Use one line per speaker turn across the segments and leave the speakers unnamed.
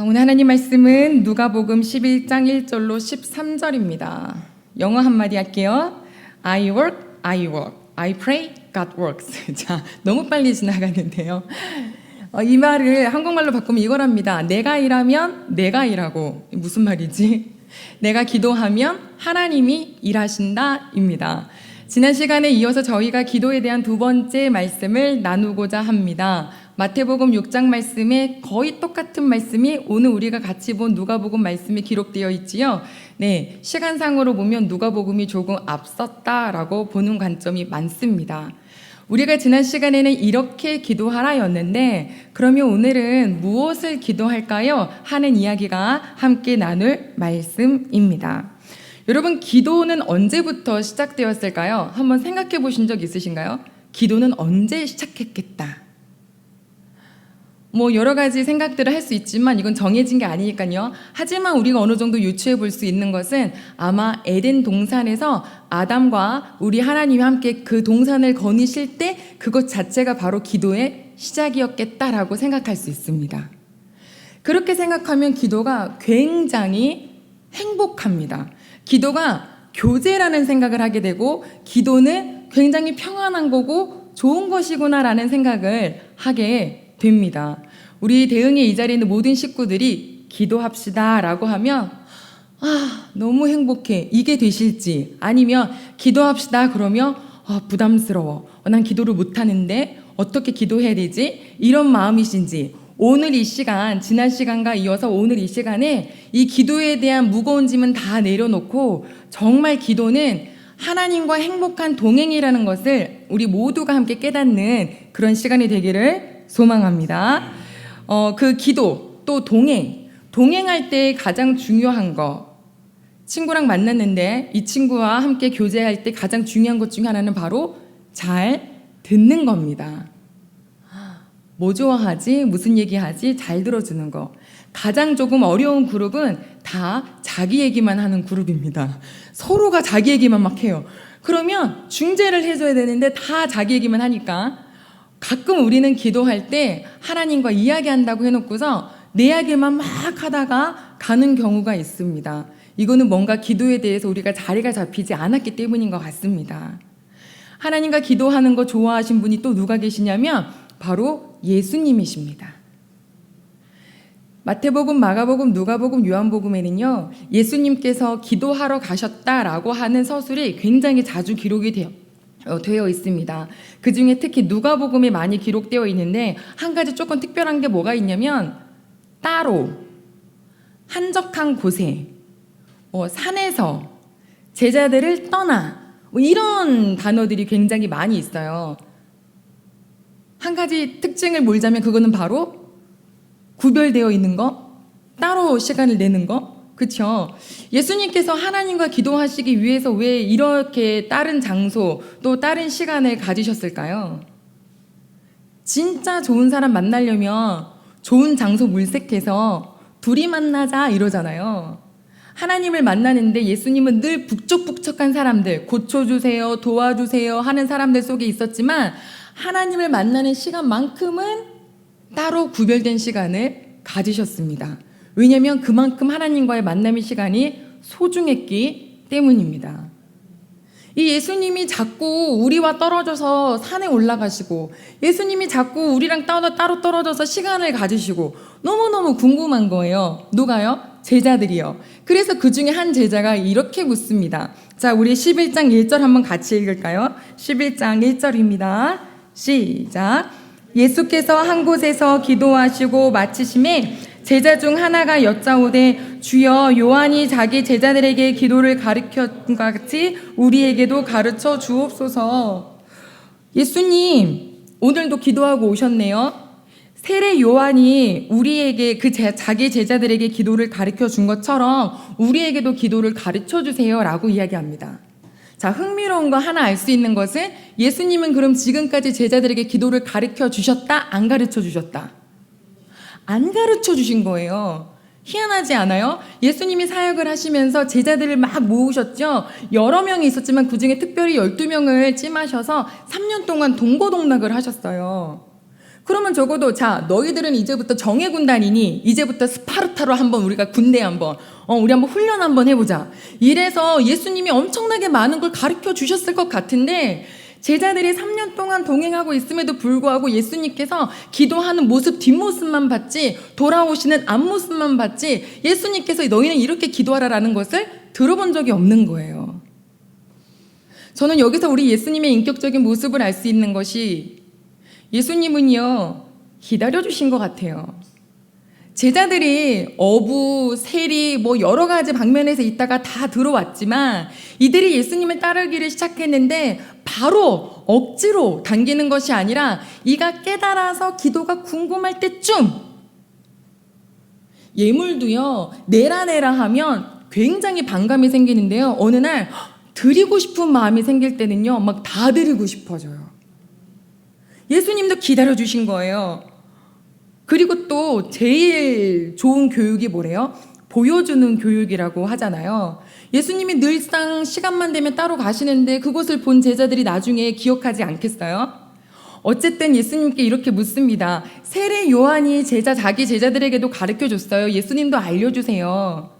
오늘 하나님 말씀은 누가복음 11장 1절로 13절입니다. 영어 한마디 할게요. I work, I work. I pray, God works. 자, 너무 빨리 지나가는데요. 이 말을 한국말로 바꾸면 이거랍니다. 내가 일하면 내가 일하고. 무슨 말이지? 내가 기도하면 하나님이 일하신다 입니다. 지난 시간에 이어서 저희가 기도에 대한 두 번째 말씀을 나누고자 합니다. 마태복음 6장 말씀에 거의 똑같은 말씀이 오늘 우리가 같이 본 누가복음 말씀에 기록되어 있지요. 네, 시간상으로 보면 누가복음이 조금 앞섰다라고 보는 관점이 많습니다. 우리가 지난 시간에는 이렇게 기도하라였는데 그러면 오늘은 무엇을 기도할까요? 하는 이야기가 함께 나눌 말씀입니다. 여러분, 기도는 언제부터 시작되었을까요? 한번 생각해 보신 적 있으신가요? 기도는 언제 시작했겠다. 여러 가지 생각들을 할 수 있지만 이건 정해진 게 아니니까요. 하지만 우리가 어느 정도 유추해 볼 수 있는 것은 아마 에덴 동산에서 아담과 우리 하나님이 함께 그 동산을 거니실 때 그것 자체가 바로 기도의 시작이었겠다라고 생각할 수 있습니다. 그렇게 생각하면 기도가 굉장히 행복합니다. 기도가 교제라는 생각을 하게 되고 기도는 굉장히 평안한 거고 좋은 것이구나라는 생각을 하게 됩니다. 우리 대흥의 이 자리에 있는 모든 식구들이 기도합시다 라고 하면 너무 행복해. 이게 되실지 아니면 기도합시다 그러면 부담스러워. 난 기도를 못하는데 어떻게 기도해야 되지? 이런 마음이신지 오늘 이 시간, 지난 시간과 이어서 오늘 이 시간에 이 기도에 대한 무거운 짐은 다 내려놓고 정말 기도는 하나님과 행복한 동행이라는 것을 우리 모두가 함께 깨닫는 그런 시간이 되기를 소망합니다. 그 기도 또 동행할 때 가장 중요한 거, 친구랑 만났는데 이 친구와 함께 교제할 때 가장 중요한 것 중에 하나는 바로 잘 듣는 겁니다. 뭐 좋아하지? 무슨 얘기하지? 잘 들어주는 거. 가장 조금 어려운 그룹은 다 자기 얘기만 하는 그룹입니다. 서로가 자기 얘기만 막 해요. 그러면 중재를 해줘야 되는데 다 자기 얘기만 하니까 가끔 우리는 기도할 때 하나님과 이야기한다고 해놓고서 내 이야기만 막 하다가 가는 경우가 있습니다. 이거는 뭔가 기도에 대해서 우리가 자리가 잡히지 않았기 때문인 것 같습니다. 하나님과 기도하는 거 좋아하신 분이 또 누가 계시냐면 바로 예수님이십니다. 마태복음, 마가복음, 누가복음, 요한복음에는요 예수님께서 기도하러 가셨다라고 하는 서술이 굉장히 자주 기록이 되어 있습니다. 그 중에 특히 누가복음에 많이 기록되어 있는데 한 가지 조금 특별한 게 뭐가 있냐면 따로, 한적한 곳에, 산에서, 제자들을 떠나 이런 단어들이 굉장히 많이 있어요. 한 가지 특징을 몰자면 그거는 바로 구별되어 있는 거, 따로 시간을 내는 거. 그렇죠? 예수님께서 하나님과 기도하시기 위해서 왜 이렇게 다른 장소 또 다른 시간을 가지셨을까요? 진짜 좋은 사람 만나려면 좋은 장소 물색해서 둘이 만나자 이러잖아요. 하나님을 만나는데 예수님은 늘 북적북적한 사람들, 고쳐주세요, 도와주세요 하는 사람들 속에 있었지만 하나님을 만나는 시간만큼은 따로 구별된 시간을 가지셨습니다. 왜냐하면 그만큼 하나님과의 만남의 시간이 소중했기 때문입니다. 이 예수님이 자꾸 우리와 떨어져서 산에 올라가시고 예수님이 자꾸 우리랑 따로 떨어져서 시간을 가지시고 너무너무 궁금한 거예요. 누가요? 제자들이요. 그래서 그 중에 한 제자가 이렇게 묻습니다. 자, 우리 11장 1절 한번 같이 읽을까요? 11장 1절입니다. 시작. 예수께서 한 곳에서 기도하시고 마치심에 제자 중 하나가 여짜오되 주여 요한이 자기 제자들에게 기도를 가르쳤던 것 같이 우리에게도 가르쳐 주옵소서. 예수님 오늘도 기도하고 오셨네요. 세례 요한이 우리에게 자기 제자들에게 기도를 가르쳐 준 것처럼 우리에게도 기도를 가르쳐 주세요 라고 이야기합니다. 자, 흥미로운 거 하나 알 수 있는 것은 예수님은 그럼 지금까지 제자들에게 기도를 가르쳐 주셨다? 안 가르쳐 주셨다? 안 가르쳐 주신 거예요. 희한하지 않아요? 예수님이 사역을 하시면서 제자들을 막 모으셨죠. 여러 명이 있었지만 그중에 특별히 12명을 찜하셔서 3년 동안 동고동락을 하셨어요. 그러면 적어도 자, 너희들은 이제부터 정예 군단이니 이제부터 스파르타로 한번 우리가 군대 한번 우리 한번 훈련 한번 해보자. 이래서 예수님이 엄청나게 많은 걸 가르쳐 주셨을 것 같은데 제자들이 3년 동안 동행하고 있음에도 불구하고 예수님께서 기도하는 모습 뒷모습만 봤지 돌아오시는 앞모습만 봤지 예수님께서 너희는 이렇게 기도하라라는 것을 들어본 적이 없는 거예요. 저는 여기서 우리 예수님의 인격적인 모습을 알 수 있는 것이 예수님은요 기다려주신 것 같아요. 제자들이 어부, 세리 뭐 여러 가지 방면에서 있다가 다 들어왔지만 이들이 예수님을 따르기를 시작했는데 바로 억지로 당기는 것이 아니라 이가 깨달아서 기도가 궁금할 때쯤 예물도요 내라 하면 굉장히 반감이 생기는데요 어느 날 드리고 싶은 마음이 생길 때는요 막 다 드리고 싶어져요. 예수님도 기다려주신 거예요. 그리고 또 제일 좋은 교육이 뭐래요? 보여주는 교육이라고 하잖아요. 예수님이 늘상 시간만 되면 따로 가시는데 그곳을 본 제자들이 나중에 기억하지 않겠어요? 어쨌든 예수님께 이렇게 묻습니다. 세례 요한이 자기 제자들에게도 가르쳐줬어요. 예수님도 알려주세요.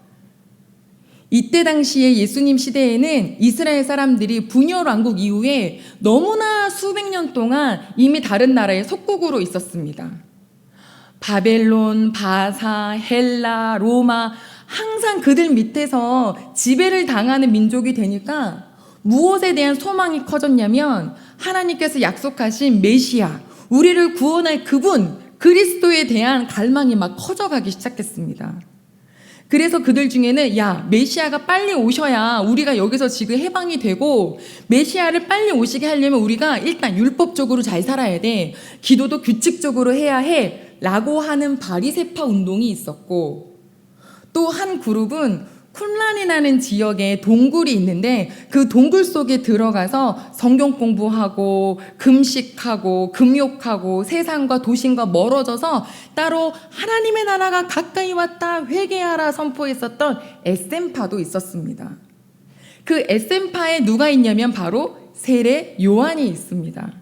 이때 당시에 예수님 시대에는 이스라엘 사람들이 분열 왕국 이후에 너무나 수백 년 동안 이미 다른 나라의 속국으로 있었습니다. 바벨론, 바사, 헬라, 로마 항상 그들 밑에서 지배를 당하는 민족이 되니까 무엇에 대한 소망이 커졌냐면 하나님께서 약속하신 메시아, 우리를 구원할 그분, 그리스도에 대한 갈망이 막 커져가기 시작했습니다. 그래서 그들 중에는 야 메시아가 빨리 오셔야 우리가 여기서 지금 해방이 되고 메시아를 빨리 오시게 하려면 우리가 일단 율법적으로 잘 살아야 돼. 기도도 규칙적으로 해야 해 라고 하는 바리새파 운동이 있었고 또 한 그룹은 쿰란이 나는 지역에 동굴이 있는데 그 동굴 속에 들어가서 성경 공부하고 금식하고 금욕하고 세상과 도심과 멀어져서 따로 하나님의 나라가 가까이 왔다 회개하라 선포했었던 에센파도 있었습니다. 그 에센파에 누가 있냐면 바로 세례 요한이 있습니다.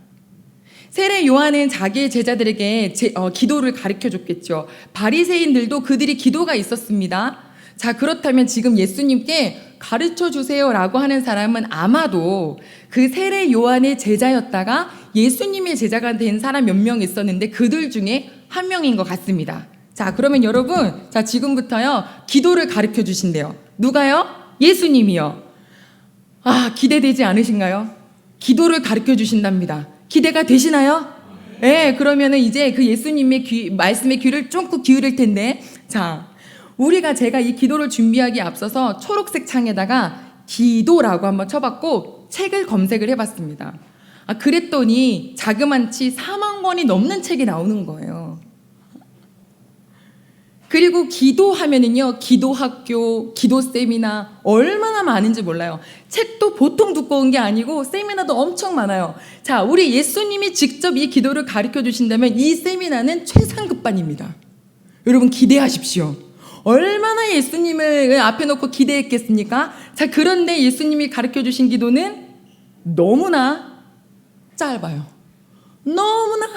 세례 요한은 자기의 제자들에게 기도를 가르쳐줬겠죠. 바리새인들도 그들이 기도가 있었습니다. 자, 그렇다면 지금 예수님께 가르쳐 주세요라고 하는 사람은 아마도 그 세례 요한의 제자였다가 예수님의 제자가 된 사람 몇 명 있었는데 그들 중에 한 명인 것 같습니다. 자, 그러면 여러분, 자, 지금부터요, 기도를 가르쳐 주신대요. 누가요? 예수님이요. 아, 기대되지 않으신가요? 기도를 가르쳐 주신답니다. 기대가 되시나요? 네, 그러면은 이제 그 예수님의 말씀에 귀를 쫑긋 기울일 텐데, 자, 제가 이 기도를 준비하기에 앞서서 초록색 창에다가 기도라고 한번 쳐봤고 책을 검색을 해봤습니다. 그랬더니 자그만치 4만 권이 넘는 책이 나오는 거예요. 그리고 기도하면은요, 기도학교, 기도 세미나 얼마나 많은지 몰라요. 책도 보통 두꺼운 게 아니고 세미나도 엄청 많아요. 자, 우리 예수님이 직접 이 기도를 가르쳐 주신다면 이 세미나는 최상급반입니다. 여러분 기대하십시오. 얼마나 예수님을 앞에 놓고 기대했겠습니까? 자, 그런데 예수님이 가르쳐 주신 기도는 너무나 짧아요. 너무나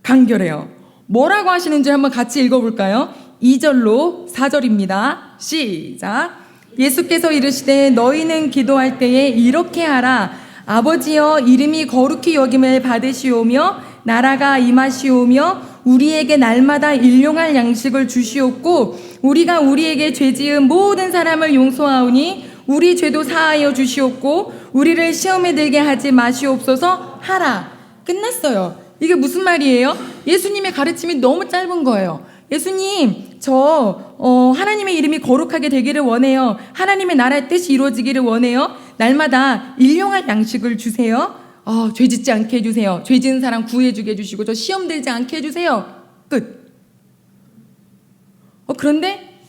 간결해요. 뭐라고 하시는지 한번 같이 읽어볼까요? 2절로 4절입니다. 시작. 예수께서 이르시되 너희는 기도할 때에 이렇게 하라. 아버지여 이름이 거룩히 여김을 받으시오며 나라가 임하시오며 우리에게 날마다 일용할 양식을 주시옵고 우리가 우리에게 죄지은 모든 사람을 용서하오니 우리 죄도 사하여 주시옵고 우리를 시험에 들게 하지 마시옵소서 하라. 끝났어요. 이게 무슨 말이에요? 예수님의 가르침이 너무 짧은 거예요. 예수님, 하나님의 이름이 거룩하게 되기를 원해요. 하나님의 나라의 뜻이 이루어지기를 원해요. 날마다 일용할 양식을 주세요. 죄 짓지 않게 해주세요. 죄 지은 사람 구해주게 해주시고 저 시험 들지 않게 해주세요. 끝. 그런데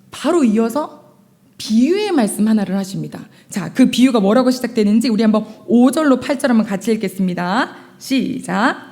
바로 이어서 비유의 말씀 하나를 하십니다. 자, 그 비유가 뭐라고 시작되는지 우리 한번 5절로 8절 한번 같이 읽겠습니다. 시작.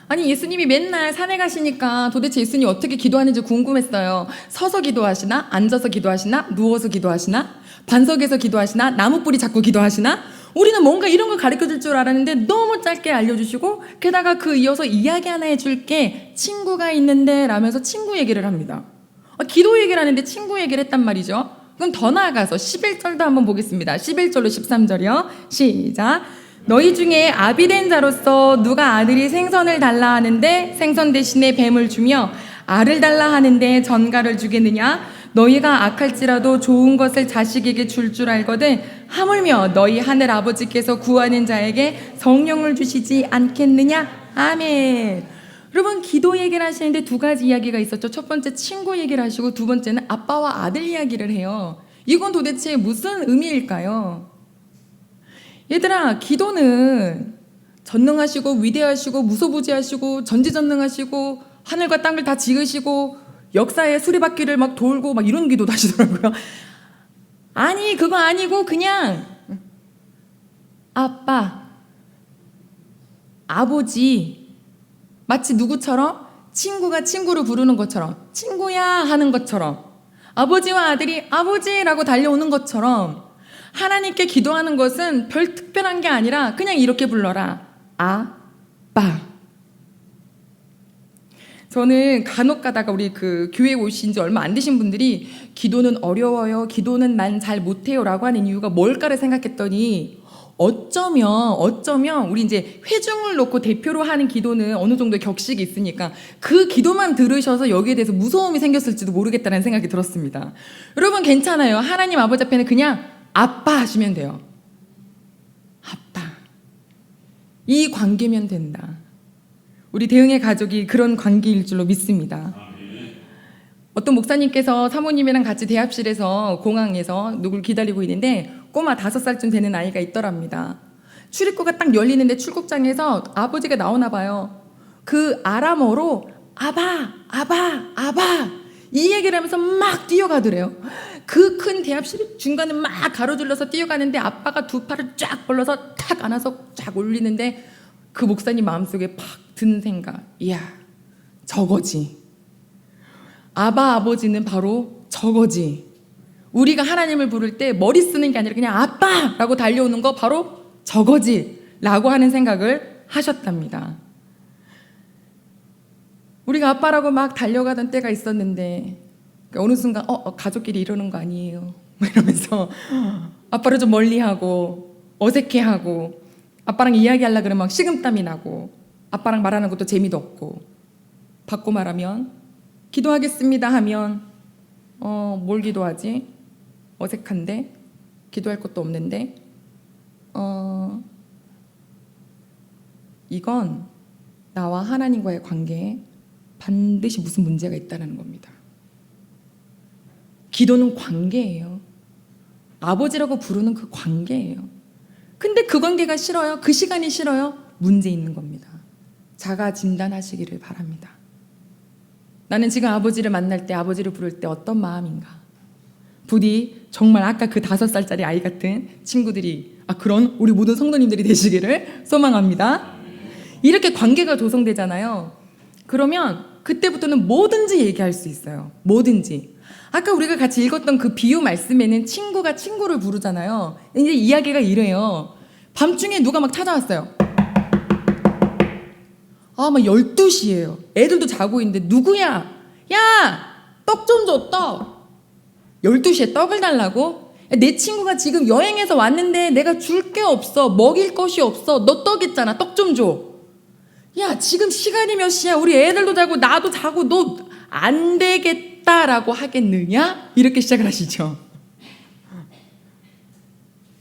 아니 예수님이 맨날 산에 가시니까 도대체 예수님이 어떻게 기도하는지 궁금했어요. 서서 기도하시나? 앉아서 기도하시나? 누워서 기도하시나? 반석에서 기도하시나? 나무 뿌리 잡고 기도하시나? 우리는 뭔가 이런 걸 가르쳐줄 줄 알았는데 너무 짧게 알려주시고, 게다가 그 이어서 이야기 하나 해줄게, 친구가 있는데 라면서 친구 얘기를 합니다. 기도 얘기를 하는데 친구 얘기를 했단 말이죠. 그럼 더 나아가서 11절도 한번 보겠습니다. 11절로 13절이요. 시작. 너희 중에 아비된 자로서 누가 아들이 생선을 달라 하는데 생선 대신에 뱀을 주며 알을 달라 하는데 전갈을 주겠느냐? 너희가 악할지라도 좋은 것을 자식에게 줄 알거든 하물며 너희 하늘 아버지께서 구하는 자에게 성령을 주시지 않겠느냐? 아멘. 여러분, 기도 얘기를 하시는데 두 가지 이야기가 있었죠. 첫 번째 친구 얘기를 하시고, 두 번째는 아빠와 아들 이야기를 해요. 이건 도대체 무슨 의미일까요? 얘들아, 기도는 전능하시고 위대하시고 무소부지하시고 전지전능하시고 하늘과 땅을 다 지으시고 역사의 수리바퀴를 막 돌고 막 이런 기도도 하시더라고요. 아니, 그거 아니고 그냥 아빠, 아버지, 마치 누구처럼? 친구가 친구를 부르는 것처럼, 친구야 하는 것처럼, 아버지와 아들이 아버지라고 달려오는 것처럼 하나님께 기도하는 것은 별 특별한 게 아니라 그냥 이렇게 불러라. 아빠. 저는 간혹 가다가 우리 그 교회 오신 지 얼마 안 되신 분들이 기도는 어려워요, 기도는 난 잘 못해요 라고 하는 이유가 뭘까를 생각했더니, 어쩌면 우리 이제 회중을 놓고 대표로 하는 기도는 어느 정도 격식이 있으니까 그 기도만 들으셔서 여기에 대해서 무서움이 생겼을지도 모르겠다는 생각이 들었습니다. 여러분, 괜찮아요. 하나님 아버지 앞에는 그냥 아빠 하시면 돼요. 아빠. 이 관계면 된다. 우리 대흥의 가족이 그런 관계일 줄로 믿습니다. 어떤 목사님께서 사모님이랑 같이 대합실에서 공항에서 누굴 기다리고 있는데 꼬마 5살쯤 되는 아이가 있더랍니다. 출입구가 딱 열리는데 출국장에서 아버지가 나오나 봐요. 그 아람어로 아바 이 얘기를 하면서 막 뛰어가더래요. 그 큰 대합실 중간에 막 가로질러서 뛰어가는데 아빠가 두 팔을 쫙 벌려서 탁 안아서 쫙 올리는데 그 목사님 마음속에 팍 든 생각, 이야, 저거지. 아버지는 바로 저거지. 우리가 하나님을 부를 때 머리 쓰는 게 아니라 그냥 아빠라고 달려오는 거 바로 저거지 라고 하는 생각을 하셨답니다. 우리가 아빠라고 막 달려가던 때가 있었는데 어느 순간 가족끼리 이러는 거 아니에요 이러면서 아빠를 좀 멀리하고 어색해하고, 아빠랑 이야기하려고 그러면 막 식은땀이 나고, 아빠랑 말하는 것도 재미도 없고, 받고 말하면 기도하겠습니다 하면 뭘 기도하지? 어색한데? 기도할 것도 없는데? 이건 나와 하나님과의 관계에 반드시 무슨 문제가 있다는 겁니다. 기도는 관계예요. 아버지라고 부르는 그 관계예요. 근데 그 관계가 싫어요? 그 시간이 싫어요? 문제 있는 겁니다. 자가 진단하시기를 바랍니다. 나는 지금 아버지를 만날 때, 아버지를 부를 때 어떤 마음인가? 부디 정말 아까 그 5살짜리 아이 같은 친구들이, 그런 우리 모든 성도님들이 되시기를 소망합니다. 이렇게 관계가 조성되잖아요. 그러면 그때부터는 뭐든지 얘기할 수 있어요. 뭐든지. 아까 우리가 같이 읽었던 그 비유 말씀에는 친구가 친구를 부르잖아요. 이제 이야기가 이래요. 밤중에 누가 막 찾아왔어요. 막 12시예요. 애들도 자고 있는데 누구야? 야! 떡 좀 줘, 떡! 12시에 떡을 달라고? 내 친구가 지금 여행해서 왔는데 내가 줄 게 없어. 먹일 것이 없어. 너 떡 있잖아. 떡 좀 줘. 야, 지금 시간이 몇 시야? 우리 애들도 자고 나도 자고 너 안 되겠다라고 하겠느냐? 이렇게 시작을 하시죠.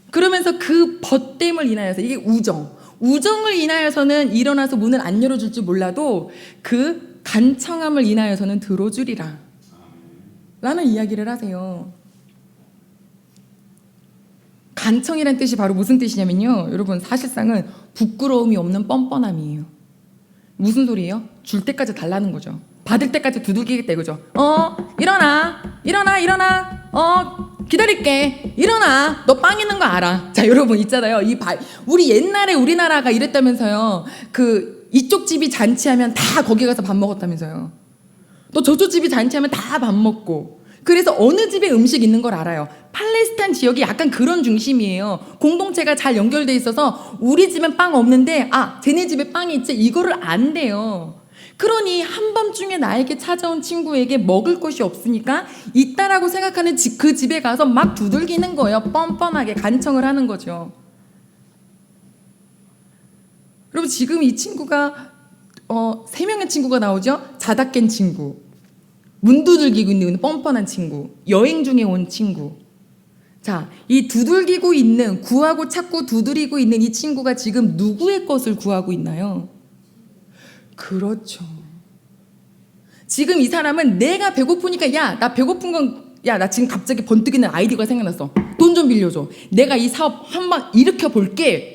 그러면서 그 벗됨을 인하여서, 이게 우정을 인하여서는 일어나서 문을 안 열어줄지 몰라도 그 간청함을 인하여서는 들어주리라 라는 이야기를 하세요. 간청이란 뜻이 바로 무슨 뜻이냐면요, 여러분, 사실상은 부끄러움이 없는 뻔뻔함이에요. 무슨 소리예요? 줄 때까지 달라는 거죠. 받을 때까지 두들기겠다 이거죠. 일어나 기다릴게. 일어나. 너 빵 있는 거 알아. 자, 여러분 있잖아요. 우리 옛날에 우리나라가 이랬다면서요. 그 이쪽 집이 잔치하면 다 거기 가서 밥 먹었다면서요. 또 저쪽 집이 잔치하면 다 밥 먹고. 그래서 어느 집에 음식 있는 걸 알아요. 팔레스타인 지역이 약간 그런 중심이에요. 공동체가 잘 연결돼 있어서 우리 집엔 빵 없는데 쟤네 집에 빵이 있지, 이거를 안 돼요. 그러니 한밤중에 나에게 찾아온 친구에게 먹을 것이 없으니까 있다라고 생각하는 그 집에 가서 막 두들기는 거예요. 뻔뻔하게 간청을 하는 거죠. 여러분, 지금 이 친구가 3명의 친구가 나오죠. 자다 깬 친구, 문 두들기고 있는 뻔뻔한 친구, 여행 중에 온 친구. 자, 이 두들기고 있는, 구하고 찾고 두드리고 있는 이 친구가 지금 누구의 것을 구하고 있나요? 그렇죠. 지금 이 사람은 내가 배고프니까 나 배고픈 건, 나 지금 갑자기 번뜩이는 아이디어가 생각났어. 돈 좀 빌려줘. 내가 이 사업 한번 일으켜 볼게.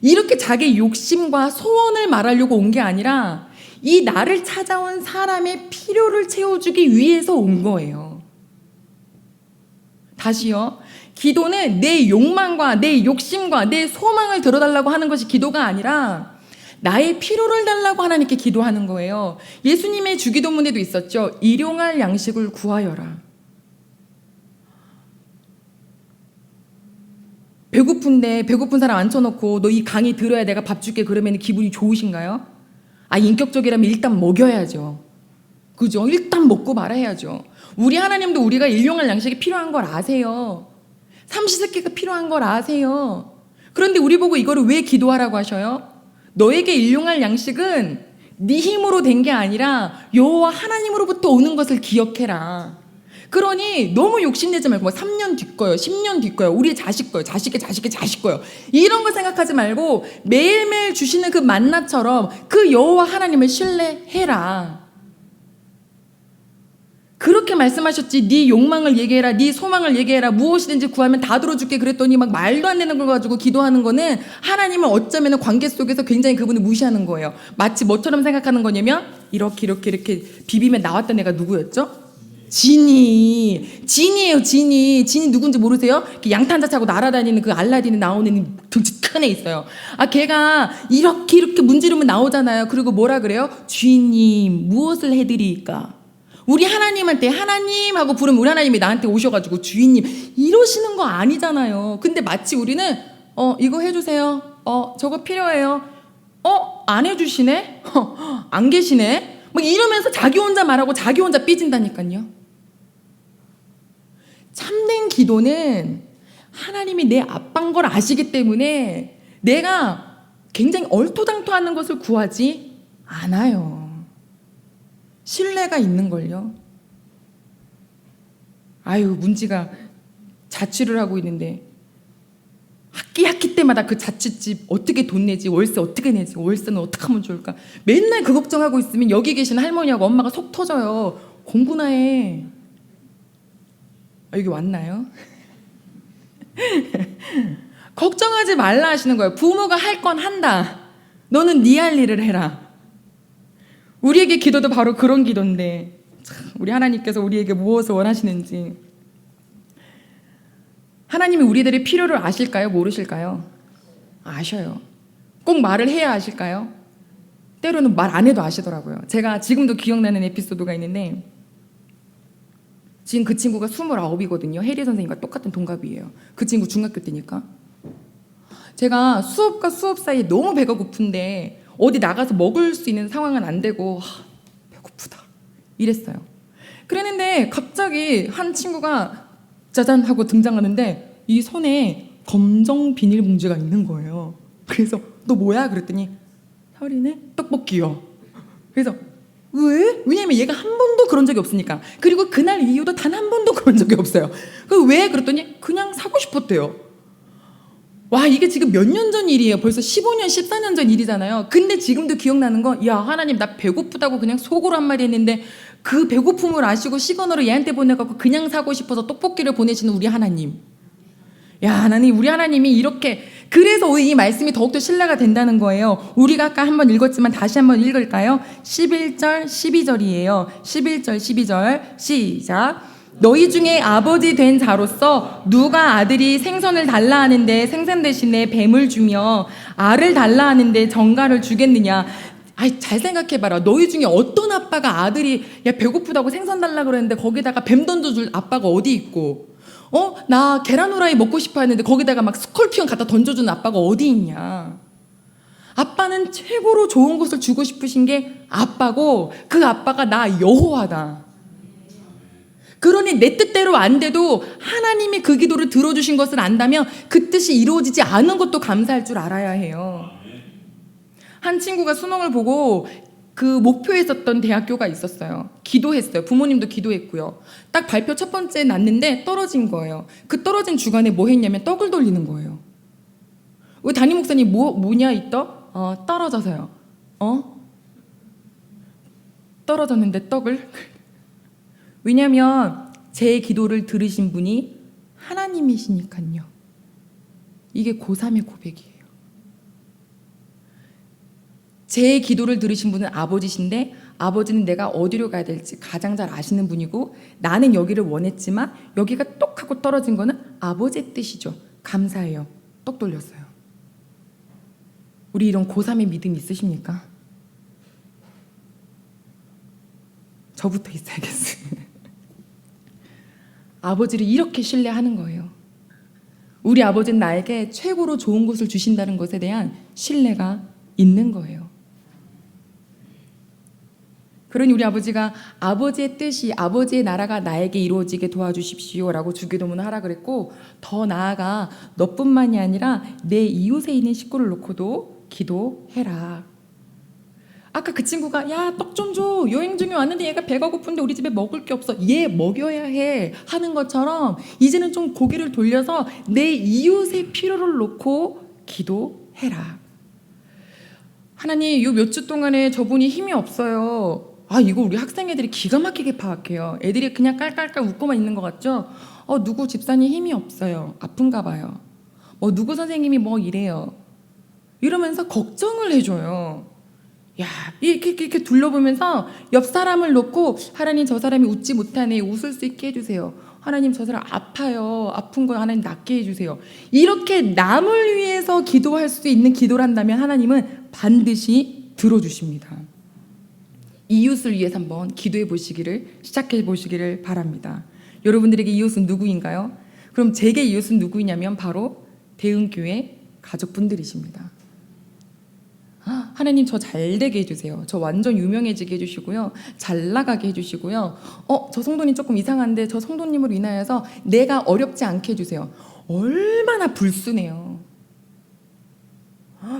이렇게 자기 욕심과 소원을 말하려고 온 게 아니라 이 나를 찾아온 사람의 필요를 채워주기 위해서 온 거예요. 다시요. 기도는 내 욕망과 내 욕심과 내 소망을 들어달라고 하는 것이 기도가 아니라 나의 필요를 달라고 하나님께 기도하는 거예요. 예수님의 주기도문에도 있었죠. 일용할 양식을 구하여라. 배고픈데 배고픈 사람 앉혀놓고 너 이 강의 들어야 내가 밥 줄게 그러면 기분이 좋으신가요? 인격적이라면 일단 먹여야죠. 그죠? 일단 먹고 말아야죠. 우리 하나님도 우리가 일용할 양식이 필요한 걸 아세요. 삼시세끼가 필요한 걸 아세요. 그런데 우리 보고 이거를 왜 기도하라고 하셔요? 너에게 일용할 양식은 네 힘으로 된 게 아니라 여호와 하나님으로부터 오는 것을 기억해라. 그러니 너무 욕심내지 말고 3년 뒤 거요, 10년 뒤 거요, 우리 자식 거요, 자식의 거요, 이런 거 생각하지 말고 매일매일 주시는 그 만나처럼 그 여호와 하나님을 신뢰해라. 그렇게 말씀하셨지. 네 욕망을 얘기해라, 네 소망을 얘기해라, 무엇이든지 구하면 다 들어줄게 그랬더니 막 말도 안 되는 걸 가지고 기도하는 거는 하나님을 어쩌면 관계 속에서 굉장히 그분을 무시하는 거예요. 마치 뭐처럼 생각하는 거냐면 이렇게 비비면 나왔던 애가 누구였죠? 진이에요. 진이 누군지 모르세요? 양탄자 차고 날아다니는 그 알라딘에 나오는 등치 큰 애 있어요. 걔가 이렇게 문지르면 나오잖아요. 그리고 뭐라 그래요? 주인님 무엇을 해드릴까? 우리 하나님한테 하나님 하고 부르면 우리 하나님이 나한테 오셔가지고 주인님 이러시는 거 아니잖아요. 근데 마치 우리는 이거 해주세요. 저거 필요해요. 안 해주시네? 안 계시네? 막 이러면서 자기 혼자 말하고 자기 혼자 삐진다니까요. 참된 기도는 하나님이 내 아빠인 걸 아시기 때문에 내가 굉장히 얼토당토하는 것을 구하지 않아요. 신뢰가 있는 걸요. 문지가 자취를 하고 있는데 학기 때마다 그 자취집 어떻게 돈 내지, 월세 어떻게 내지, 월세는 어떻게 하면 좋을까, 맨날 그 걱정하고 있으면 여기 계신 할머니하고 엄마가 속 터져요. 공부나 해. 여기 왔나요? 걱정하지 말라 하시는 거예요. 부모가 할 건 한다. 너는 네 할 일을 해라. 우리에게 기도도 바로 그런 기도인데 우리 하나님께서 우리에게 무엇을 원하시는지. 하나님이 우리들의 필요를 아실까요? 모르실까요? 아셔요. 꼭 말을 해야 아실까요? 때로는 말 안 해도 아시더라고요. 제가 지금도 기억나는 에피소드가 있는데 지금 그 친구가 29이거든요. 혜리 선생님과 똑같은 동갑이에요. 그 친구 중학교 때니까. 제가 수업과 수업 사이에 너무 배가 고픈데 어디 나가서 먹을 수 있는 상황은 안 되고 배고프다 이랬어요. 그랬는데 갑자기 한 친구가 짜잔 하고 등장하는데 이 손에 검정 비닐봉지가 있는 거예요. 그래서 너 뭐야? 그랬더니 혈이네? 떡볶이요. 그래서 왜? 왜냐면 얘가 한 번도 그런 적이 없으니까. 그리고 그날 이후도 단 한 번도 그런 적이 없어요. 왜? 그랬더니 그냥 사고 싶었대요. 와, 이게 지금 몇 년 전 일이에요. 벌써 15년, 14년 전 일이잖아요. 근데 지금도 기억나는 건, 야, 하나님 나 배고프다고 그냥 속으로 한마디 했는데 그 배고픔을 아시고 시그널을 얘한테 보내갖고 그냥 사고 싶어서 떡볶이를 보내시는 우리 하나님. 야, 하나님, 우리 하나님이 이렇게, 그래서 이 말씀이 더욱더 신뢰가 된다는 거예요. 우리가 아까 한번 읽었지만 다시 한번 읽을까요? 11절, 12절이에요. 11절, 12절 시작. 너희 중에 아버지 된 자로서 누가 아들이 생선을 달라 하는데 생선 대신에 뱀을 주며 알을 달라 하는데 정갈을 주겠느냐? 아이, 잘 생각해봐라. 너희 중에 어떤 아빠가 아들이 야 배고프다고 생선 달라 그랬는데 거기다가 뱀 던져줄 아빠가 어디 있고, 나 계란 후라이 먹고 싶어 했는데 거기다가 막 스콜피온 갖다 던져주는 아빠가 어디 있냐. 아빠는 최고로 좋은 것을 주고 싶으신 게 아빠고, 그 아빠가 나 여호와다. 그러니 내 뜻대로 안 돼도 하나님이 그 기도를 들어주신 것을 안다면 그 뜻이 이루어지지 않은 것도 감사할 줄 알아야 해요. 한 친구가 수능을 보고 그 목표에 있었던 대학교가 있었어요. 기도했어요. 부모님도 기도했고요. 딱 발표 첫 번째 났는데 떨어진 거예요. 그 떨어진 주간에 뭐 했냐면 떡을 돌리는 거예요. 왜 담임 목사님 뭐냐 이 떡? 떨어져서요. 떨어졌는데 떡을? 왜냐면 제 기도를 들으신 분이 하나님이시니까요. 이게 고3의 고백이에요. 제 기도를 들으신 분은 아버지신데 아버지는 내가 어디로 가야 될지 가장 잘 아시는 분이고, 나는 여기를 원했지만 여기가 똑 하고 떨어진 거는 아버지의 뜻이죠. 감사해요. 떡 돌렸어요. 우리 이런 고3의 믿음 있으십니까? 저부터 있어야겠어요. 아버지를 이렇게 신뢰하는 거예요. 우리 아버지는 나에게 최고로 좋은 것을 주신다는 것에 대한 신뢰가 있는 거예요. 그러니 우리 아버지가 아버지의 뜻이, 아버지의 나라가 나에게 이루어지게 도와주십시오 라고 주기도문을 하라 그랬고, 더 나아가 너뿐만이 아니라 내 이웃에 있는 식구를 놓고도 기도해라. 아까 그 친구가 야 떡 좀 줘, 여행 중에 왔는데 얘가 배가 고픈데 우리 집에 먹을 게 없어, 얘 먹여야 해 하는 것처럼 이제는 좀 고개를 돌려서 내 이웃의 필요를 놓고 기도해라. 하나님, 요 몇 주 동안에 저분이 힘이 없어요. 이거 우리 학생 애들이 기가 막히게 파악해요. 애들이 그냥 깔깔깔 웃고만 있는 것 같죠? 누구 집사님 힘이 없어요. 아픈가 봐요. 누구 선생님이 뭐 이래요. 이러면서 걱정을 해줘요. 야, 이렇게 둘러보면서 옆 사람을 놓고 하나님, 저 사람이 웃지 못하네, 웃을 수 있게 해주세요. 하나님, 저 사람 아파요. 아픈 거 하나님 낫게 해주세요. 이렇게 남을 위해서 기도할 수 있는 기도를 한다면 하나님은 반드시 들어주십니다. 이웃을 위해서 한번 기도해 보시기를, 시작해 보시기를 바랍니다. 여러분들에게 이웃은 누구인가요? 그럼 제게 이웃은 누구이냐면 바로 대흥교회 가족분들이십니다. 하나님, 저 잘되게 해주세요. 저 완전 유명해지게 해주시고요. 잘 나가게 해주시고요. 저 성도님 조금 이상한데 저 성도님으로 인하여서 내가 어렵지 않게 해주세요. 얼마나 불순해요.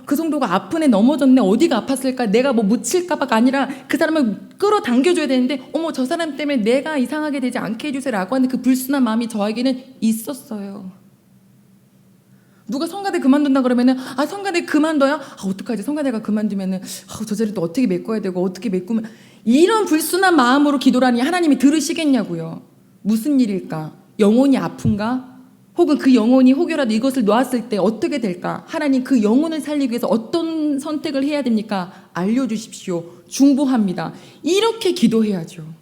그 정도가 아픈 애 넘어졌네, 어디가 아팠을까, 내가 뭐 묻힐까봐가 아니라 그 사람을 끌어당겨줘야 되는데 저 사람 때문에 내가 이상하게 되지 않게 해주세요 라고 하는 그 불순한 마음이 저에게는 있었어요. 누가 성가대 그만둔다 그러면은 성가대 그만둬요? 어떡하지, 성가대가 그만두면은 저 자리를 또 어떻게 메꿔야 되고 어떻게 메꾸면, 이런 불순한 마음으로 기도라니 하나님이 들으시겠냐고요. 무슨 일일까? 영혼이 아픈가? 혹은 그 영혼이 혹여라도 이것을 놓았을 때 어떻게 될까? 하나님, 그 영혼을 살리기 위해서 어떤 선택을 해야 됩니까? 알려주십시오. 중보합니다. 이렇게 기도해야죠.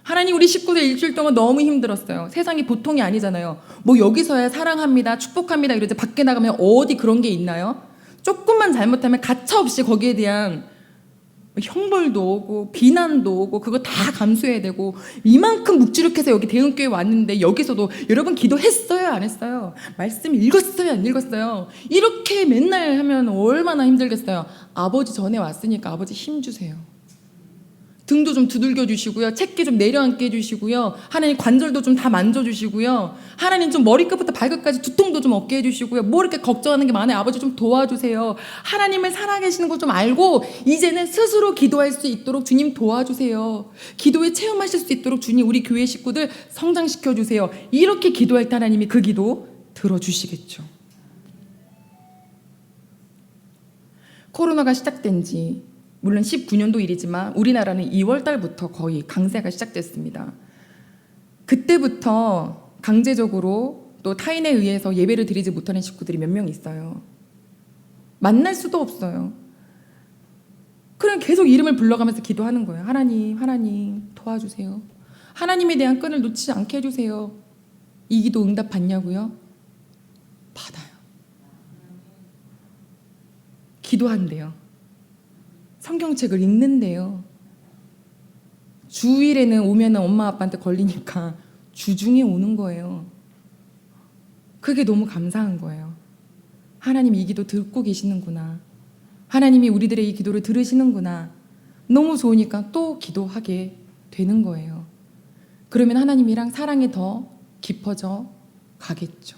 하나님, 우리 식구들 일주일 동안 너무 힘들었어요. 세상이 보통이 아니잖아요. 여기서야 사랑합니다, 축복합니다 이러지 밖에 나가면 어디 그런 게 있나요? 조금만 잘못하면 가차없이 거기에 대한 형벌도 오고 비난도 오고 그거 다 감수해야 되고, 이만큼 묵지룩해서 여기 대흥교회 왔는데 여기서도 여러분 기도했어요, 안 했어요? 말씀 읽었어요, 안 읽었어요? 이렇게 맨날 하면 얼마나 힘들겠어요. 아버지 전에 왔으니까 아버지 힘 주세요. 등도 좀 두들겨 주시고요. 채기 좀 내려앉게 해주시고요. 하나님, 관절도 좀 다 만져주시고요. 하나님, 좀 머리끝부터 발끝까지 두통도 좀 없게 해주시고요. 뭐 이렇게 걱정하는 게 많아요. 아버지 좀 도와주세요. 하나님을 살아계시는 걸 좀 알고 이제는 스스로 기도할 수 있도록 주님 도와주세요. 기도에 체험하실 수 있도록 주님 우리 교회 식구들 성장시켜주세요. 이렇게 기도할 때 하나님이 그 기도 들어주시겠죠. 코로나가 시작된 지 물론 19년도 일이지만 우리나라는 2월 달부터 거의 강세가 시작됐습니다. 그때부터 강제적으로 또 타인에 의해서 예배를 드리지 못하는 식구들이 몇 명 있어요. 만날 수도 없어요. 그냥 계속 이름을 불러가면서 기도하는 거예요. 하나님, 하나님 도와주세요. 하나님에 대한 끈을 놓치지 않게 해주세요. 이 기도 응답 받냐고요? 받아요. 기도한대요. 성경책을 읽는데요. 주일에는 오면은 엄마 아빠한테 걸리니까 주중에 오는 거예요. 그게 너무 감사한 거예요. 하나님이 이 기도 듣고 계시는구나. 하나님이 우리들의 이 기도를 들으시는구나. 너무 좋으니까 또 기도하게 되는 거예요. 그러면 하나님이랑 사랑이 더 깊어져 가겠죠.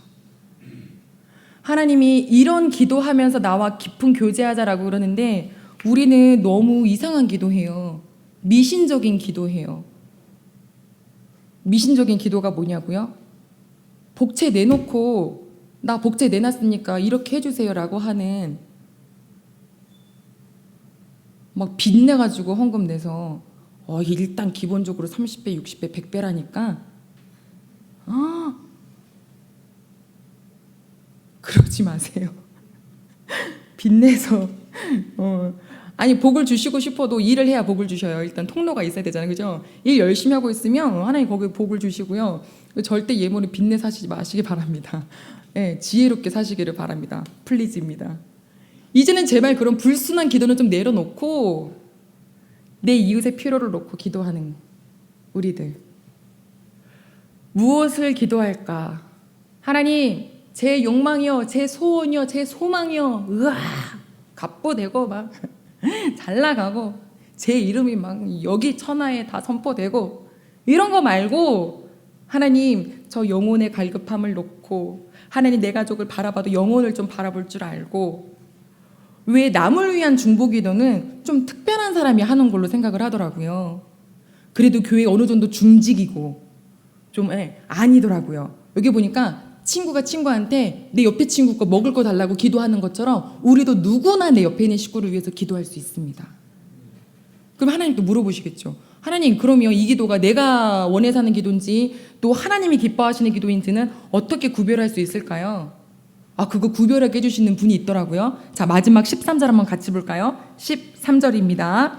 하나님이 이런 기도하면서 나와 깊은 교제하자라고 그러는데 우리는 너무 이상한 기도해요. 미신적인 기도해요. 미신적인 기도가 뭐냐고요? 복채 내놓고 나 복채 내놨으니까 이렇게 해주세요라고 하는 막 빚내가지고 헌금 내서 일단 기본적으로 30배, 60배, 100배라니까 그러지 마세요. 빚내서 아니 복을 주시고 싶어도 일을 해야 복을 주셔요. 일단 통로가 있어야 되잖아요. 그죠? 일 열심히 하고 있으면 하나님 거기에 복을 주시고요. 절대 예물을 빚내 사시지 마시기 바랍니다. 네, 지혜롭게 사시기를 바랍니다. 플리즈입니다. 이제는 제발 그런 불순한 기도는 좀 내려놓고 내 이웃의 필요를 놓고 기도하는 우리들. 무엇을 기도할까? 하나님, 제 욕망이요, 제 소원이요, 제 소망이요. 갑보되고 막 잘 나가고 제 이름이 막 여기 천하에 다 선포되고 이런 거 말고 하나님, 저 영혼의 갈급함을 놓고 하나님 내 가족을 바라봐도 영혼을 좀 바라볼 줄 알고 왜 남을 위한 중보기도는 좀 특별한 사람이 하는 걸로 생각을 하더라고요. 그래도 교회 어느 정도 중직이고 좀 아니더라고요. 여기 보니까 친구가 친구한테 내 옆에 친구 거 먹을 거 달라고 기도하는 것처럼 우리도 누구나 내 옆에 있는 식구를 위해서 기도할 수 있습니다. 그럼 하나님 또 물어보시겠죠. 하나님, 그러면 이 기도가 내가 원해서 하는 기도인지 또 하나님이 기뻐하시는 기도인지는 어떻게 구별할 수 있을까요? 그거 구별하게 해주시는 분이 있더라고요. 자, 마지막 13절 한번 같이 볼까요? 13절입니다.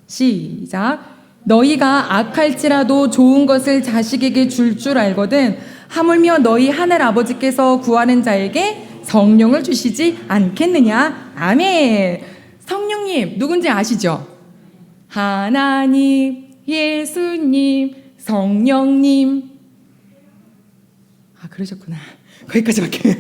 시작. 너희가 악할지라도 좋은 것을 자식에게 줄 알거든 하물며 너희 하늘 아버지께서 구하는 자에게 성령을 주시지 않겠느냐. 아멘. 성령님 누군지 아시죠? 하나님, 예수님, 성령님. 그러셨구나. 거기까지밖에.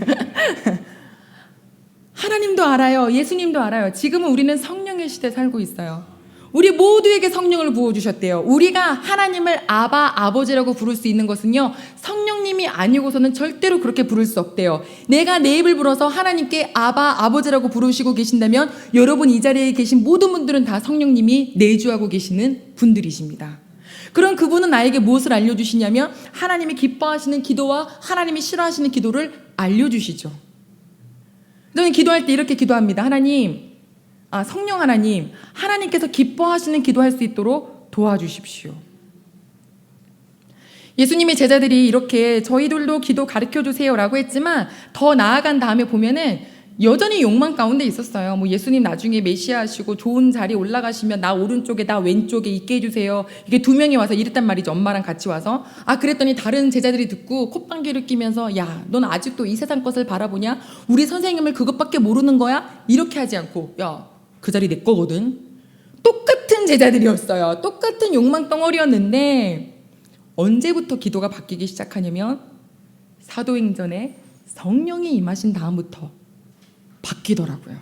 하나님도 알아요. 예수님도 알아요. 지금은 우리는 성령의 시대에 살고 있어요. 우리 모두에게 성령을 부어주셨대요. 우리가 하나님을 아바, 아버지라고 부를 수 있는 것은요, 성령님이 아니고서는 절대로 그렇게 부를 수 없대요. 내가 내 입을 불어서 하나님께 아바, 아버지라고 부르시고 계신다면 여러분 이 자리에 계신 모든 분들은 다 성령님이 내주하고 계시는 분들이십니다. 그럼 그분은 나에게 무엇을 알려주시냐면 하나님이 기뻐하시는 기도와 하나님이 싫어하시는 기도를 알려주시죠. 저는 기도할 때 이렇게 기도합니다. 성령 하나님, 하나님께서 기뻐하시는 기도할 수 있도록 도와주십시오. 예수님의 제자들이 이렇게 저희들도 기도 가르쳐주세요 라고 했지만 더 나아간 다음에 보면은 여전히 욕망 가운데 있었어요. 예수님 나중에 메시아시고 좋은 자리에 올라가시면 나 오른쪽에 나 왼쪽에 있게 해주세요. 이게 2명이 와서 이랬단 말이죠. 엄마랑 같이 와서. 그랬더니 다른 제자들이 듣고 콧방귀를 끼면서 야, 넌 아직도 이 세상 것을 바라보냐? 우리 선생님을 그것밖에 모르는 거야? 이렇게 하지 않고 야, 그 자리 내 거거든. 똑같은 제자들이었어요. 똑같은 욕망 덩어리였는데 언제부터 기도가 바뀌기 시작하냐면 사도행전에 성령이 임하신 다음부터 바뀌더라고요.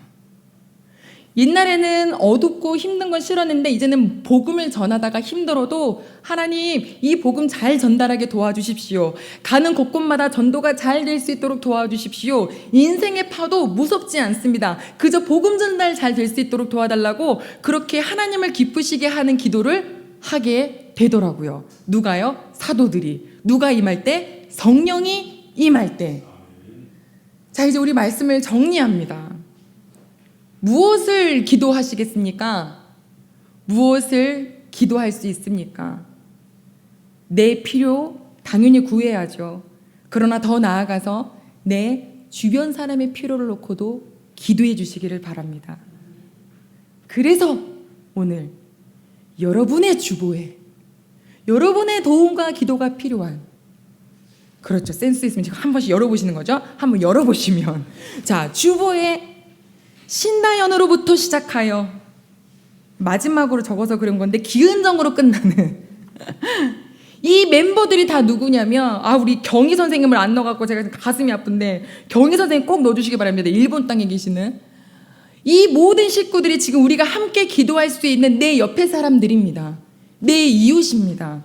옛날에는 어둡고 힘든 건 싫었는데 이제는 복음을 전하다가 힘들어도 하나님 이 복음 잘 전달하게 도와주십시오. 가는 곳곳마다 전도가 잘 될 수 있도록 도와주십시오. 인생의 파도 무섭지 않습니다. 그저 복음 전달 잘 될 수 있도록 도와달라고 그렇게 하나님을 기쁘시게 하는 기도를 하게 되더라고요. 누가요? 사도들이. 누가 임할 때? 성령이 임할 때. 자, 이제 우리 말씀을 정리합니다. 무엇을 기도하시겠습니까? 무엇을 기도할 수 있습니까? 내 필요 당연히 구해야죠. 그러나 더 나아가서 내 주변 사람의 필요를 놓고도 기도해 주시기를 바랍니다. 그래서 오늘 여러분의 주보에 여러분의 도움과 기도가 필요한, 그렇죠, 센스 있으면 지금 한 번씩 열어보시는 거죠. 한번 열어보시면 자, 주보에 신다연으로부터 시작하여 마지막으로 적어서 그런 건데 기은정으로 끝나는 이 멤버들이 다 누구냐면 우리 경희 선생님을 안 넣어갖고 제가 가슴이 아픈데 경희 선생님 꼭 넣어주시기 바랍니다. 일본 땅에 계시는 이 모든 식구들이 지금 우리가 함께 기도할 수 있는 내 옆에 사람들입니다. 내 이웃입니다.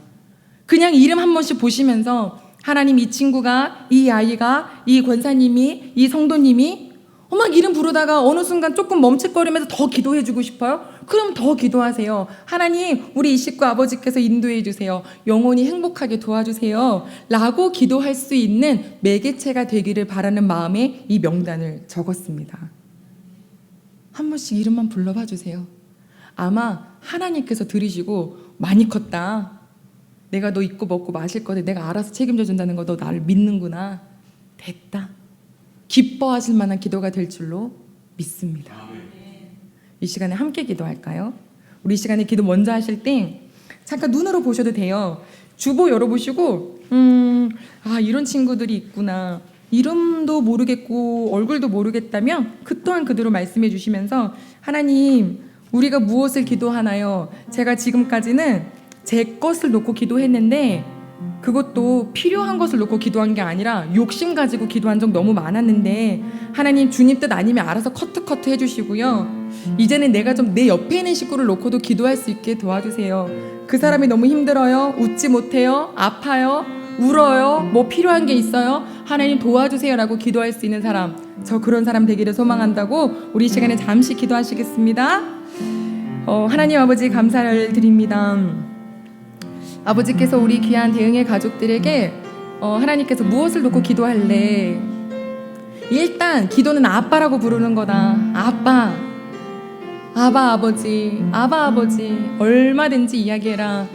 그냥 이름 한 번씩 보시면서 하나님, 이 친구가, 이 아이가, 이 권사님이, 이 성도님이 막 이름 부르다가 어느 순간 조금 멈칫거리면서 더 기도해주고 싶어요? 그럼 더 기도하세요. 하나님, 우리 이 식구 아버지께서 인도해 주세요. 영원히 행복하게 도와주세요. 라고 기도할 수 있는 매개체가 되기를 바라는 마음에 이 명단을 적었습니다. 한 번씩 이름만 불러봐 주세요. 아마 하나님께서 들으시고 많이 컸다. 내가 너 입고 먹고 마실 거데 내가 알아서 책임져 준다는 거 너 나를 믿는구나. 됐다. 기뻐하실 만한 기도가 될 줄로 믿습니다. 이 시간에 함께 기도할까요? 우리 이 시간에 기도 먼저 하실 때 잠깐 눈으로 보셔도 돼요. 주보 열어보시고 이런 친구들이 있구나. 이름도 모르겠고 얼굴도 모르겠다면 그 또한 그대로 말씀해 주시면서 하나님, 우리가 무엇을 기도하나요? 제가 지금까지는 제 것을 놓고 기도했는데 그것도 필요한 것을 놓고 기도한 게 아니라 욕심 가지고 기도한 적 너무 많았는데 하나님, 주님 뜻 아니면 알아서 커트 해주시고요. 이제는 내가 좀 내 옆에 있는 식구를 놓고도 기도할 수 있게 도와주세요. 그 사람이 너무 힘들어요. 웃지 못해요. 아파요. 울어요. 뭐 필요한 게 있어요. 하나님 도와주세요 라고 기도할 수 있는 사람, 저 그런 사람 되기를 소망한다고 우리 시간에 잠시 기도하시겠습니다. 하나님 아버지, 감사를 드립니다. 아버지께서 우리 귀한 대흥의 가족들에게 하나님께서 무엇을 놓고 기도할래? 일단 기도는 아빠라고 부르는 거다. 아빠, 아버지, 아버지 얼마든지 이야기해라.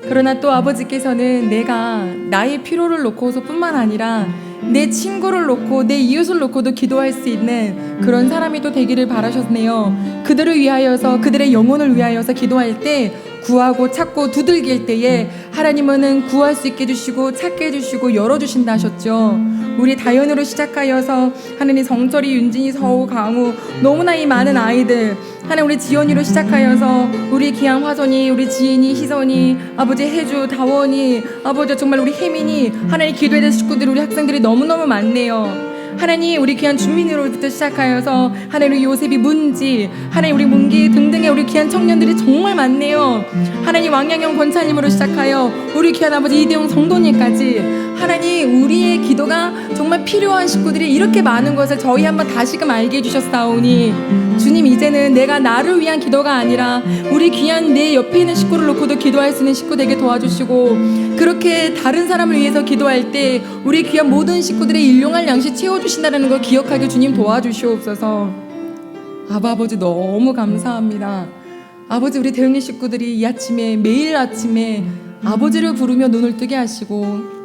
그러나 또 아버지께서는 내가 나의 필요를 놓고서 뿐만 아니라 내 친구를 놓고 내 이웃을 놓고도 기도할 수 있는 그런 사람이 또 되기를 바라셨네요. 그들을 위하여서, 그들의 영혼을 위하여서 기도할 때 구하고 찾고 두들길 때에 하나님은 구할 수 있게 해주시고 찾게 해주시고 열어주신다 하셨죠. 우리 다연으로 시작하여서 하나님 정철이, 윤진이, 서우, 강우, 너무나 이 많은 아이들, 하나님 우리 지연이로 시작하여서 우리 기양 화전이, 우리 지인이, 희선이, 아버지 혜주, 다원이, 아버지 정말 우리 혜민이, 하나님 기도해야 될 식구들이, 우리 학생들이 너무너무 많네요. 하나님 우리 귀한 준민이로부터 시작하여서 하나님 우리 요셉이, 문지, 하나님 우리 문기 등등의 우리 귀한 청년들이 정말 많네요. 하나님 왕양영 권사님으로 시작하여 우리 귀한 아버지 이대용 성도님까지 하나님 우리의 기도가 정말 필요한 식구들이 이렇게 많은 것을 저희 한번 다시금 알게 해주셨사오니 주님, 이제는 내가 나를 위한 기도가 아니라 우리 귀한 내 옆에 있는 식구를 놓고도 기도할 수 있는 식구 되게 도와주시고, 그렇게 다른 사람을 위해서 기도할 때 우리 귀한 모든 식구들의 일용할 양식 채워주신다는 걸 기억하게 주님 도와주시옵소서. 아버지 너무 감사합니다. 아버지, 우리 대흥의 식구들이 이 아침에, 매일 아침에 아버지를 부르며 눈을 뜨게 하시고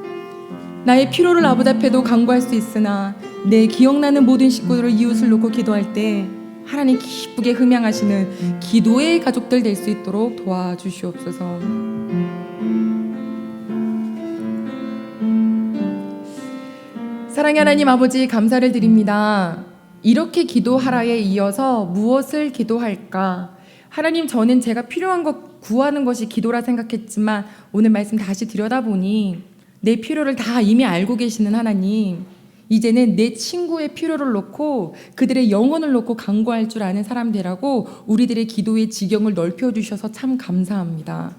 나의 필요를 아버지 앞에도 간구할 수 있으나 내 기억나는 모든 식구들을, 이웃을 놓고 기도할 때 하나님 기쁘게 흠양하시는 기도의 가족들 될 수 있도록 도와주시옵소서. 사랑의 하나님 아버지, 감사를 드립니다. 이렇게 기도하라에 이어서 무엇을 기도할까? 하나님, 저는 제가 필요한 것 구하는 것이 기도라 생각했지만 오늘 말씀 다시 들여다보니 내 필요를 다 이미 알고 계시는 하나님, 이제는 내 친구의 필요를 놓고 그들의 영혼을 놓고 간구할 줄 아는 사람 되라고 우리들의 기도의 지경을 넓혀주셔서 참 감사합니다.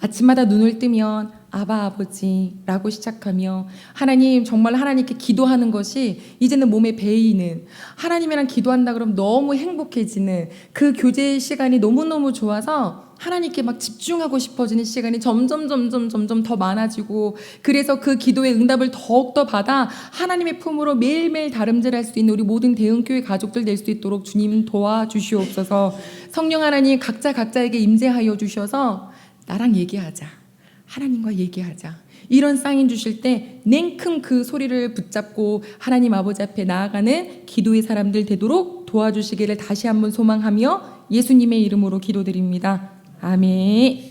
아침마다 눈을 뜨면 아버지라고 시작하며 하나님, 정말 하나님께 기도하는 것이 이제는 몸에 배이는, 하나님이랑 기도한다 그러면 너무 행복해지는 그 교제 시간이 너무너무 좋아서 하나님께 막 집중하고 싶어지는 시간이 점점 더 많아지고, 그래서 그 기도의 응답을 더욱더 받아 하나님의 품으로 매일매일 다름질할 수 있는 우리 모든 대흥교회 가족들 될 수 있도록 주님 도와주시옵소서. 성령 하나님, 각자에게 임재하여 주셔서 나랑 얘기하자, 하나님과 얘기하자, 이런 사인 주실 때 냉큼 그 소리를 붙잡고 하나님 아버지 앞에 나아가는 기도의 사람들 되도록 도와주시기를 다시 한번 소망하며 예수님의 이름으로 기도드립니다. 아멘.